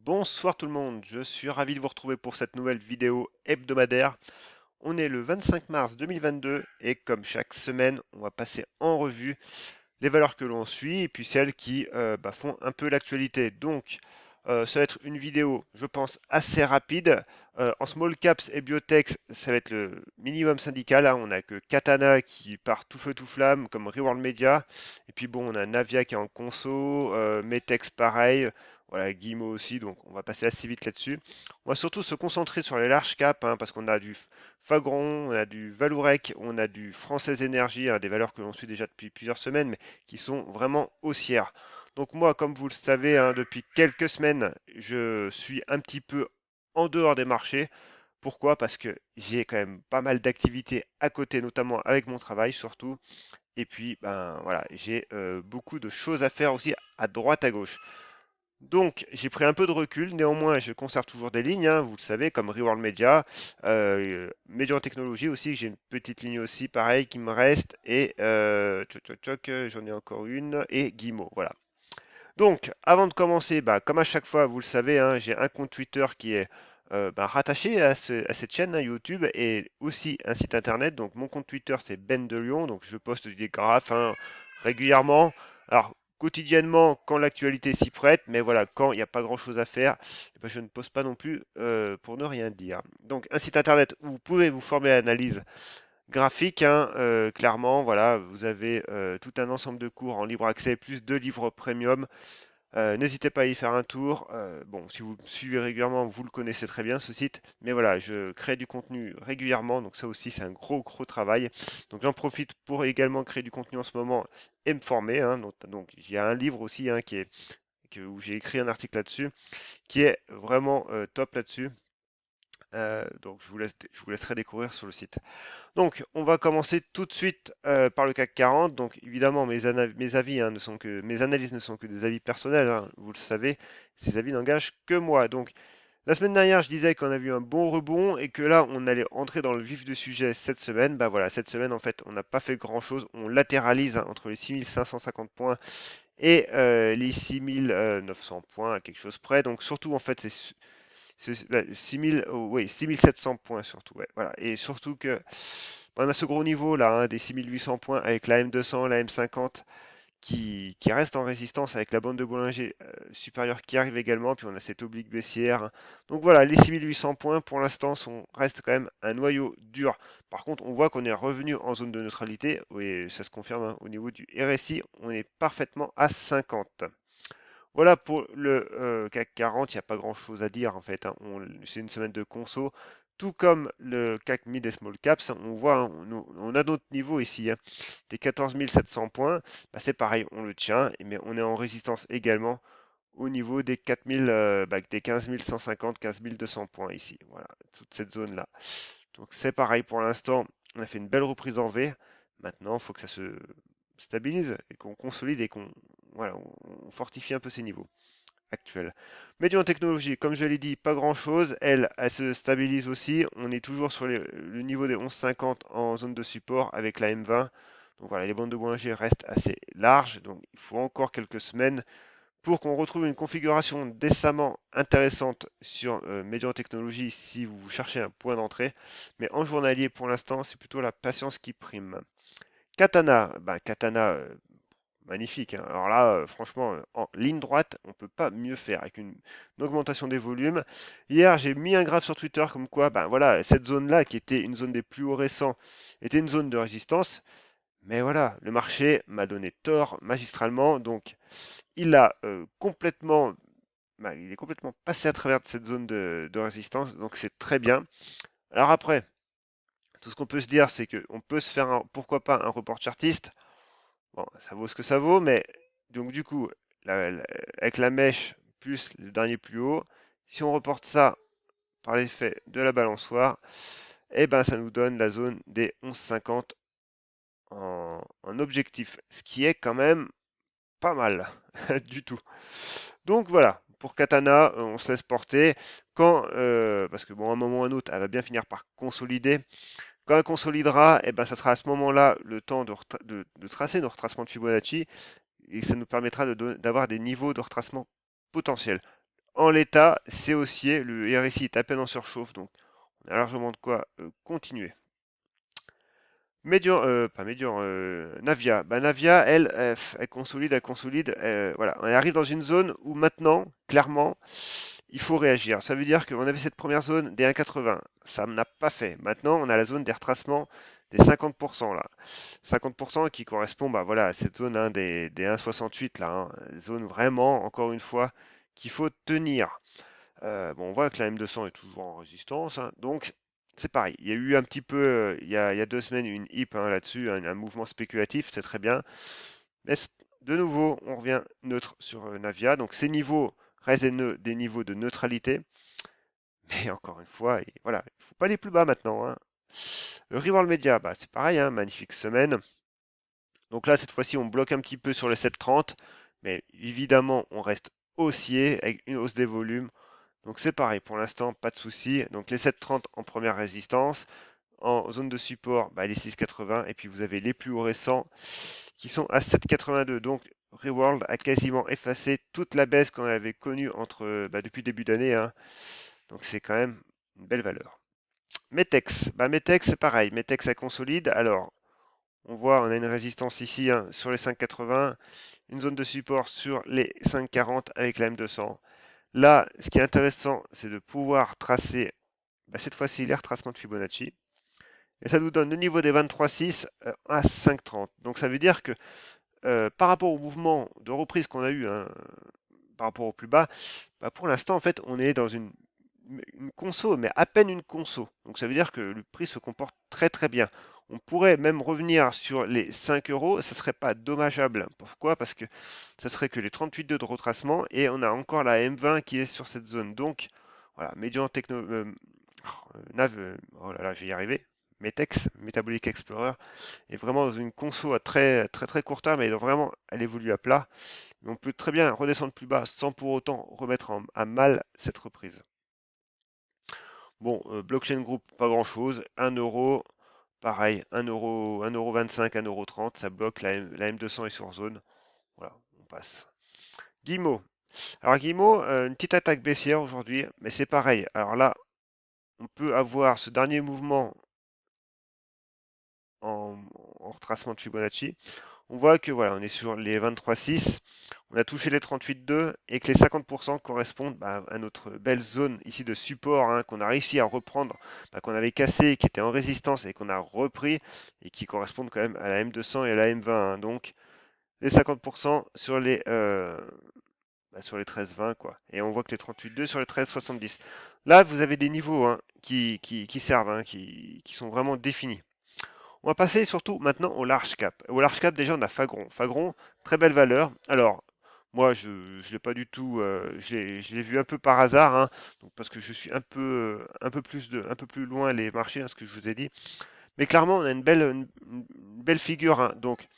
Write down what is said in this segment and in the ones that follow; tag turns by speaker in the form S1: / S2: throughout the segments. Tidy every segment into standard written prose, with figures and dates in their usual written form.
S1: Bonsoir tout le monde, je suis ravi de vous retrouver pour cette nouvelle vidéo hebdomadaire. On est le 25 mars 2022 et comme chaque semaine, on va passer en revue les valeurs que l'on suit et puis celles qui font un peu l'actualité. Donc, ça va être une vidéo, je pense, assez rapide. En small caps et biotech, ça va être le minimum syndical. Hein. On n'a que Katana qui part tout feu tout flamme, comme Reworld Media. Et puis bon, on a Navia qui est en conso, Metex pareil. Voilà, Guillemot aussi, donc on va passer assez vite là-dessus. On va surtout se concentrer sur les large caps, hein, parce qu'on a du Fagron, on a du Valourec, on a du Française Énergie, hein, des valeurs que l'on suit déjà depuis plusieurs semaines, mais qui sont vraiment haussières. Donc moi, comme vous le savez, hein, depuis quelques semaines, je suis un petit peu en dehors des marchés. Pourquoi? Parce que j'ai quand même pas mal d'activités à côté, notamment avec mon travail surtout. Et puis, ben voilà, j'ai beaucoup de choses à faire aussi à droite à gauche. Donc, j'ai pris un peu de recul. Néanmoins, je conserve toujours des lignes, hein, vous le savez, comme Reworld Media, Média en technologie aussi. J'ai une petite ligne aussi, pareil, qui me reste. Et j'en ai encore une. Et Guimau, voilà. Donc, avant de commencer, bah, comme à chaque fois, vous le savez, hein, j'ai un compte Twitter qui est rattaché à cette chaîne hein, YouTube et aussi un site internet. Donc, mon compte Twitter, c'est Ben de Lyon. Donc, je poste des graphes hein, régulièrement. Alors, quotidiennement, quand l'actualité s'y prête, mais voilà, quand il n'y a pas grand-chose à faire, eh ben, je ne poste pas non plus pour ne rien dire. Donc, un site internet où vous pouvez vous former à l'analyse graphique, hein, clairement, voilà, vous avez tout un ensemble de cours en libre accès, plus deux livres premium. N'hésitez pas à y faire un tour. Bon, si vous me suivez régulièrement, vous le connaissez très bien ce site. Mais voilà, je crée du contenu régulièrement, donc ça aussi c'est un gros travail. Donc j'en profite pour également créer du contenu en ce moment et me former. Hein. Donc il y a un livre aussi hein, où j'ai écrit un article là-dessus, qui est vraiment top là-dessus. Donc je vous laisserai découvrir sur le site. Donc, on va commencer tout de suite par le CAC 40. Donc, évidemment, mes avis hein, ne sont que mes analyses ne sont que des avis personnels. Hein, vous le savez, ces avis n'engagent que moi. Donc, la semaine dernière, je disais qu'on a vu un bon rebond et que là, on allait entrer dans le vif du sujet cette semaine. Bah voilà, cette semaine, en fait, on n'a pas fait grand-chose. On latéralise hein, entre les 6550 points et les 6900 points à quelque chose près. Donc, surtout, en fait, c'est 6000, oh, oui, 6700 points surtout. Ouais, voilà. Et surtout que on a ce gros niveau là, hein, des 6800 points avec la M200, la M50 qui reste en résistance avec la bande de Bollinger supérieure qui arrive également. Puis on a cette oblique baissière. Donc voilà, les 6800 points pour l'instant restent quand même un noyau dur. Par contre, on voit qu'on est revenu en zone de neutralité. Oui, ça se confirme hein, au niveau du RSI. On est parfaitement à 50. Voilà pour le CAC 40, il n'y a pas grand-chose à dire en fait. Hein. C'est une semaine de conso. Tout comme le CAC Mid et Small Caps, on voit, hein, on a notre niveau ici, hein, des 14 700 points. Bah, c'est pareil, on le tient, mais on est en résistance également au niveau des 4000, des 15 150, 15 200 points ici. Voilà, toute cette zone-là. Donc c'est pareil pour l'instant. On a fait une belle reprise en V. Maintenant, il faut que ça se stabilise et qu'on consolide et qu'on voilà, on fortifie un peu ces niveaux actuels. Médian technologie, comme je l'ai dit, pas grand-chose. Elle se stabilise aussi. On est toujours sur le niveau des 11,50 en zone de support avec la M20. Donc voilà, les bandes de Bollinger restent assez larges. Donc il faut encore quelques semaines pour qu'on retrouve une configuration décemment intéressante sur Médian technologie si vous cherchez un point d'entrée. Mais en journalier, pour l'instant, c'est plutôt la patience qui prime. Katana, Katana, magnifique. Hein. Alors là, franchement, en ligne droite, on ne peut pas mieux faire avec une augmentation des volumes. Hier, j'ai mis un graphe sur Twitter comme quoi, ben voilà, cette zone-là, qui était une zone des plus hauts récents, était une zone de résistance. Mais voilà, le marché m'a donné tort magistralement, donc il est complètement passé à travers de cette zone de résistance, donc c'est très bien. Alors après, tout ce qu'on peut se dire, c'est qu'on peut se faire, pourquoi pas, un report chartiste. Bon, ça vaut ce que ça vaut, mais donc du coup, avec la mèche plus le dernier plus haut, si on reporte ça par l'effet de la balançoire, eh ben ça nous donne la zone des 11,50 en objectif, ce qui est quand même pas mal du tout. Donc voilà, pour Katana, on se laisse porter. Parce que bon, à un moment ou à un autre, elle va bien finir par consolider. Quand elle consolidera, eh ben, ça sera à ce moment-là le temps de tracer nos retracements de Fibonacci et ça nous permettra d'avoir des niveaux de retracement potentiels. en l'état, c'est haussier. Le RSI est à peine en surchauffe, donc on a largement de quoi continuer. Médian, pas Médian, Navia. Bah, Navia, elle, elle consolide, voilà, on arrive dans une zone où maintenant, clairement, il faut réagir. Ça veut dire qu'on avait cette première zone des 1,80. Ça n'a pas fait. Maintenant, on a la zone des retracements des 50% là. 50% qui correspond bah, voilà, à cette zone hein, des 1,68 là. Hein. Zone vraiment, encore une fois, qu'il faut tenir. Bon, on voit que la M200 est toujours en résistance, hein, donc c'est pareil. Il y a eu un petit peu, il y a 2 semaines, une hype hein, là-dessus, un mouvement spéculatif, c'est très bien. Mais de nouveau, on revient neutre sur Navia. Donc ces niveaux restent des niveaux de neutralité. Mais encore une fois, voilà, il ne faut pas aller plus bas maintenant. Hein. Le Reworld Media, bah, c'est pareil, hein, magnifique semaine. Donc là, cette fois-ci, on bloque un petit peu sur les 7,30. Mais évidemment, on reste haussier avec une hausse des volumes. Donc c'est pareil, pour l'instant, pas de souci. Donc les 7,30 en première résistance. En zone de support, bah, les 6,80. Et puis vous avez les plus hauts récents qui sont à 7,82. Donc Reworld a quasiment effacé toute la baisse qu'on avait connue depuis le début d'année. Hein. Donc c'est quand même une belle valeur. Metex, Metex c'est pareil. Metex a consolide. Alors on voit, on a une résistance ici hein, sur les 5,80. Une zone de support sur les 5,40 avec la M200. Là, ce qui est intéressant, c'est de pouvoir tracer cette fois-ci les retracements de Fibonacci. Et ça nous donne le niveau des 23,6 à 5,30. Donc ça veut dire que par rapport au mouvement de reprise qu'on a eu, hein, par rapport au plus bas, pour l'instant, en fait, on est dans une conso, mais à peine une conso. Donc ça veut dire que le prix se comporte très très bien. On pourrait même revenir sur les 5 euros, ça serait pas dommageable. Pourquoi? Parce que ça serait que les 38,2 de retracement et on a encore la M20 qui est sur cette zone. Donc voilà, Median Techno, Nav, oh là là, je vais y arriver. Metex, Metabolic Explorer, est vraiment dans une conso à très très très court terme et donc vraiment elle évolue à plat. Mais on peut très bien redescendre plus bas sans pour autant remettre à mal cette reprise. Bon, Blockchain Group, pas grand-chose. 1 euro, pareil, 1 euro 25, 1,30 €, ça bloque, la M200 est sur zone. Voilà, on passe. Guillemot. Alors Guillemot, une petite attaque baissière aujourd'hui, mais c'est pareil. Alors là, on peut avoir ce dernier mouvement en, en retracement de Fibonacci. On voit que voilà, on est sur les 23,6, on a touché les 38,2 et que les 50% correspondent à notre belle zone ici de support hein, qu'on a réussi à reprendre, qu'on avait cassé, qui était en résistance et qu'on a repris et qui correspondent quand même à la M200 et à la M20. Hein. Donc les 50% sur les 13,20 quoi. Et on voit que les 38,2 sur les 13,70. Là, vous avez des niveaux hein, qui servent, hein, qui sont vraiment définis. On va passer surtout maintenant au large cap. Au large cap, déjà, on a Fagron. Fagron, très belle valeur. Alors, moi, je ne l'ai pas du tout, je l'ai vu un peu par hasard, hein, donc parce que je suis un peu plus loin les marchés, hein, ce que je vous ai dit. Mais clairement, on a une belle figure. Hein, donc,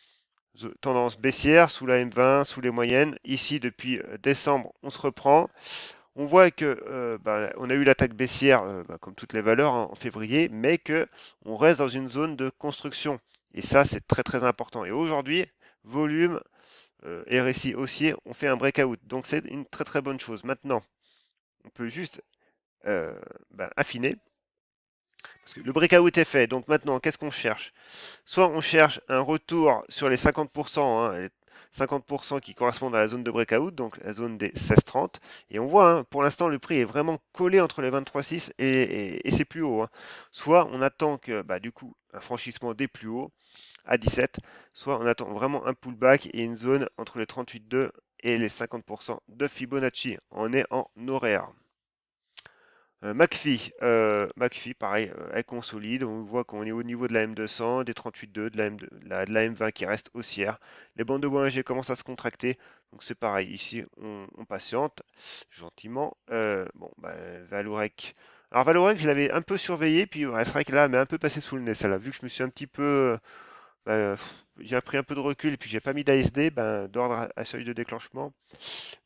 S1: tendance baissière sous la M20, sous les moyennes. Ici, depuis décembre, on se reprend. On voit que on a eu l'attaque baissière, comme toutes les valeurs hein, en février, mais que on reste dans une zone de construction. Et ça, c'est très très important. Et aujourd'hui, volume, RSI haussier, on fait un breakout. Donc c'est une très très bonne chose. Maintenant, on peut juste affiner. Parce que le breakout est fait. Donc maintenant, qu'est-ce qu'on cherche? Soit on cherche un retour sur les 50%, hein, les 50% qui correspondent à la zone de breakout, donc la zone des 16,30. Et on voit, hein, pour l'instant, le prix est vraiment collé entre les 23,6 et c'est plus haut. Hein. Soit on attend que, du coup, un franchissement des plus hauts à 17, soit on attend vraiment un pullback et une zone entre les 38,2 et les 50% de Fibonacci. On est en horaire. McPhee, pareil, elle consolide. On voit qu'on est au niveau de la M200, des 38,2, de la M20 qui reste haussière. Les bandes de Bollinger commencent à se contracter. Donc c'est pareil, ici on patiente gentiment. Valorec. Alors Valorec, je l'avais un peu surveillé, puis ouais, c'est vrai que là, elle m'est un peu passé sous le nez, celle-là. Vu que je me suis un petit peu. J'ai pris un peu de recul et puis j'ai pas mis d'ASD, d'ordre à seuil de déclenchement.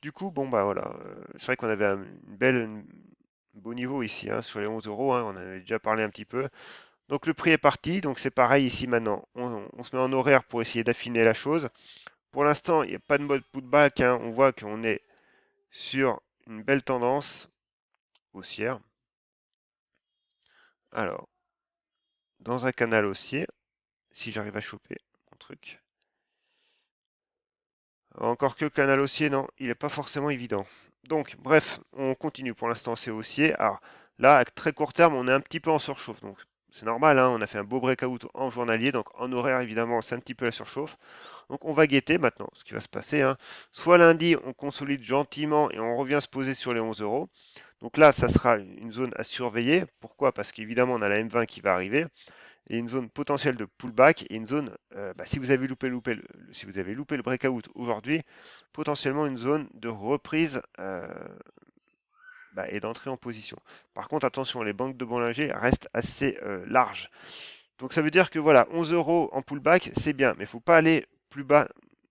S1: Du coup, bon bah voilà, c'est vrai qu'on avait un beau niveau ici, hein, sur les 11 euros, hein, on en avait déjà parlé un petit peu. Donc le prix est parti, donc c'est pareil ici maintenant. On se met en horaire pour essayer d'affiner la chose. Pour l'instant, il n'y a pas de mode putback, hein, on voit qu'on est sur une belle tendance haussière. Alors, dans un canal haussier, si j'arrive à choper mon truc. Encore que le canal haussier, non, il n'est pas forcément évident. Donc, bref, on continue. Pour l'instant, c'est haussier. Alors là, à très court terme, on est un petit peu en surchauffe. Donc, c'est normal, hein, on a fait un beau breakout en journalier. Donc, en horaire, évidemment, c'est un petit peu la surchauffe. Donc, on va guetter maintenant ce qui va se passer, hein. Soit lundi, on consolide gentiment et on revient se poser sur les 11 euros. Donc là, ça sera une zone à surveiller. Pourquoi? Parce qu'évidemment, on a la M20 qui va arriver et une zone potentielle de pullback et une zone, si vous avez si vous avez loupé le breakout aujourd'hui, potentiellement une zone de reprise et d'entrée en position. Par contre, attention, les banques de Bollinger restent assez larges. Donc ça veut dire que voilà, 11 euros en pullback, c'est bien, mais il ne faut pas aller plus bas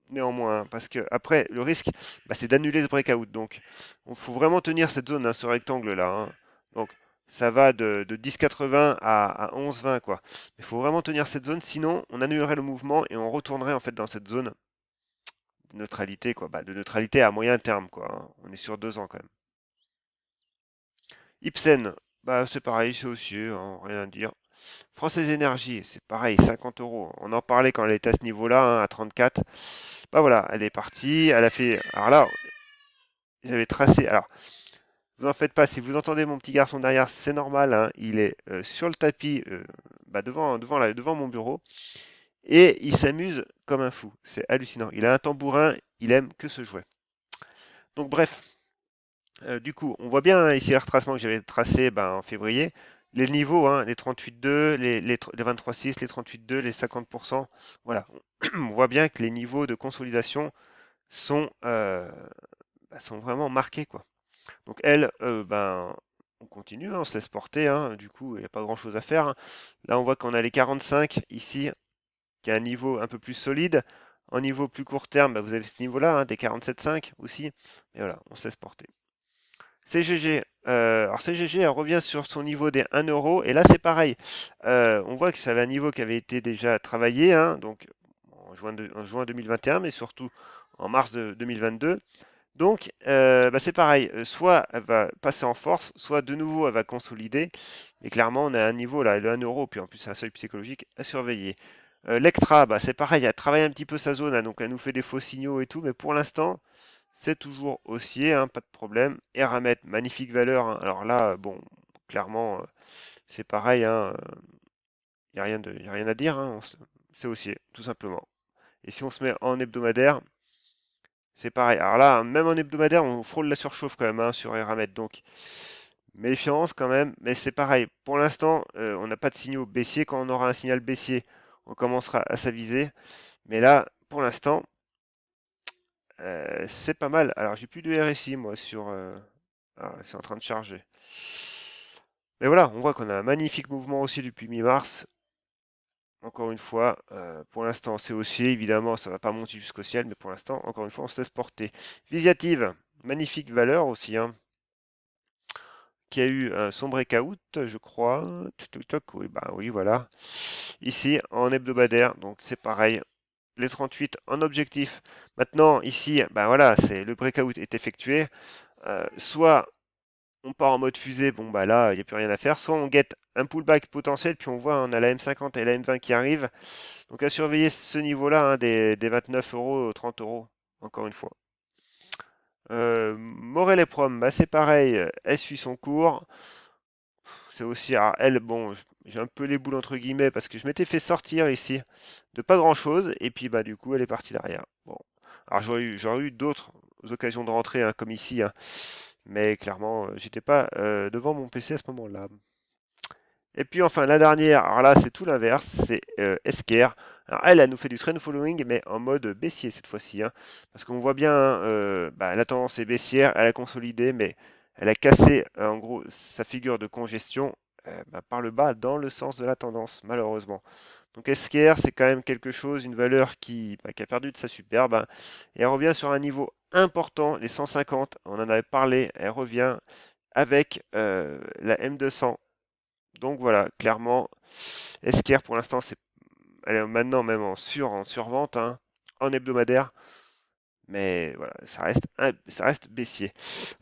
S1: néanmoins, hein, parce que après le risque, c'est d'annuler ce breakout. Donc il faut vraiment tenir cette zone, hein, ce rectangle là, hein. Donc ça va de 10,80 à 11,20 quoi. Il faut vraiment tenir cette zone, sinon on annulerait le mouvement et on retournerait en fait dans cette zone de neutralité quoi, de neutralité à moyen terme quoi, hein. On est sur 2 ans quand même. Ipsen, c'est pareil, c'est haussier, hein, rien à dire. Française Énergie, c'est pareil, 50 euros. On en parlait quand elle était à ce niveau-là, hein, à 34. Voilà, elle est partie, elle a fait. Alors là, j'avais tracé. Alors, vous en faites pas, si vous entendez mon petit garçon derrière, c'est normal, hein, il est sur le tapis devant mon bureau et il s'amuse comme un fou. C'est hallucinant. Il a un tambourin, il aime que ce jouet. Donc, bref, du coup, on voit bien, hein, ici le retracement que j'avais tracé en février. Les niveaux, hein, les 38,2, les 23,6, les 38,2, les 50%. Voilà, on voit bien que les niveaux de consolidation sont, sont vraiment marqués, quoi. Donc elle, on continue, hein, on se laisse porter, hein, du coup, il n'y a pas grand-chose à faire, hein. Là, on voit qu'on a les 45 ici, qui est un niveau un peu plus solide. En niveau plus court terme, vous avez ce niveau-là, hein, des 47,5 aussi. Et voilà, on se laisse porter. CGG, alors CGG, elle revient sur son niveau des 1 euro, et là c'est pareil. On voit que ça avait un niveau qui avait été déjà travaillé, hein, donc en juin 2021, mais surtout en mars 2022. Donc c'est pareil, soit elle va passer en force, soit de nouveau elle va consolider. Et clairement, on a un niveau là, le 1 euro, puis en plus c'est un seuil psychologique à surveiller. L'Extra, c'est pareil, elle travaille un petit peu sa zone, hein, donc elle nous fait des faux signaux et tout, mais pour l'instant, c'est toujours haussier, hein, pas de problème. Eramet, magnifique valeur, hein. Alors là, bon, clairement, c'est pareil, hein, il n'y a y a rien à dire, hein, c'est haussier, tout simplement. Et si on se met en hebdomadaire, c'est pareil. Alors là, même en hebdomadaire, on frôle la surchauffe quand même, hein, sur Eramet. Donc, méfiance quand même. Mais c'est pareil. Pour l'instant, on n'a pas de signaux baissiers. Quand on aura un signal baissier, on commencera à s'aviser. Mais là, pour l'instant, c'est pas mal. Alors, j'ai plus de RSI, moi, sur. C'est en train de charger. Mais voilà, on voit qu'on a un magnifique mouvement aussi depuis mi-mars. Encore une fois, pour l'instant, c'est haussier. Évidemment, ça ne va pas monter jusqu'au ciel, mais pour l'instant, encore une fois, on se laisse porter. Visiative, magnifique valeur aussi, hein, qui a eu son breakout, je crois. Toc, toc, oui, oui, voilà. Ici, en hebdomadaire, donc c'est pareil. Les 38 en objectif. Maintenant, ici, voilà, c'est le breakout est effectué. Soit on part en mode fusée, bon là, il n'y a plus rien à faire. Soit on guette un pullback potentiel, puis on voit, on a la M50 et la M20 qui arrivent. Donc à surveiller ce niveau-là, hein, des 29 euros, 30 euros, encore une fois. Morel et Prom, c'est pareil, elle suit son cours. C'est aussi, alors elle, bon, j'ai un peu les boules entre guillemets parce que je m'étais fait sortir ici de pas grand-chose et puis du coup elle est partie derrière. Bon, alors j'aurais eu d'autres occasions de rentrer, hein, comme ici, hein, mais clairement j'étais pas devant mon PC à ce moment-là. Et puis enfin la dernière, alors là c'est tout l'inverse, c'est Esker. Alors elle nous fait du trend following mais en mode baissier cette fois-ci, hein, parce qu'on voit bien, hein, la tendance est baissière, elle a consolidé mais elle a cassé en gros sa figure de congestion par le bas dans le sens de la tendance malheureusement. Donc Esker c'est quand même quelque chose, une valeur qui a perdu de sa superbe, hein, et elle revient sur un niveau important, les 150, on en avait parlé, elle revient avec la M200. Donc voilà, clairement, Esker pour l'instant, elle est maintenant même en survente, hein, en hebdomadaire. mais voilà, ça reste baissier.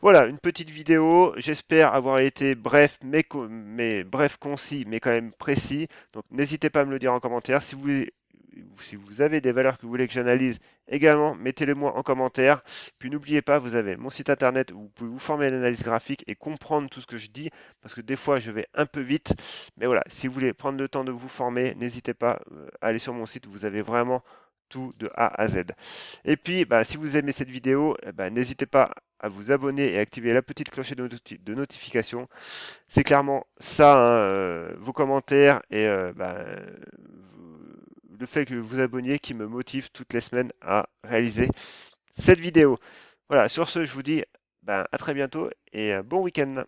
S1: Voilà, une petite vidéo. J'espère avoir été bref, mais bref, concis, mais quand même précis. Donc, n'hésitez pas à me le dire en commentaire. Si vous avez des valeurs que vous voulez que j'analyse également, mettez-les moi en commentaire. Puis n'oubliez pas, vous avez mon site internet où vous pouvez vous former à l'analyse graphique et comprendre tout ce que je dis, parce que des fois je vais un peu vite. Mais voilà, si vous voulez prendre le temps de vous former, n'hésitez pas à aller sur mon site. Vous avez vraiment tout de A à Z. Et puis, bah, si vous aimez cette vidéo, eh ben, n'hésitez pas à vous abonner et activer la petite cloche de notification. C'est clairement ça, hein, vos commentaires et le fait que vous vous abonniez qui me motive toutes les semaines à réaliser cette vidéo. Voilà, sur ce, je vous dis ben, à très bientôt et bon week-end.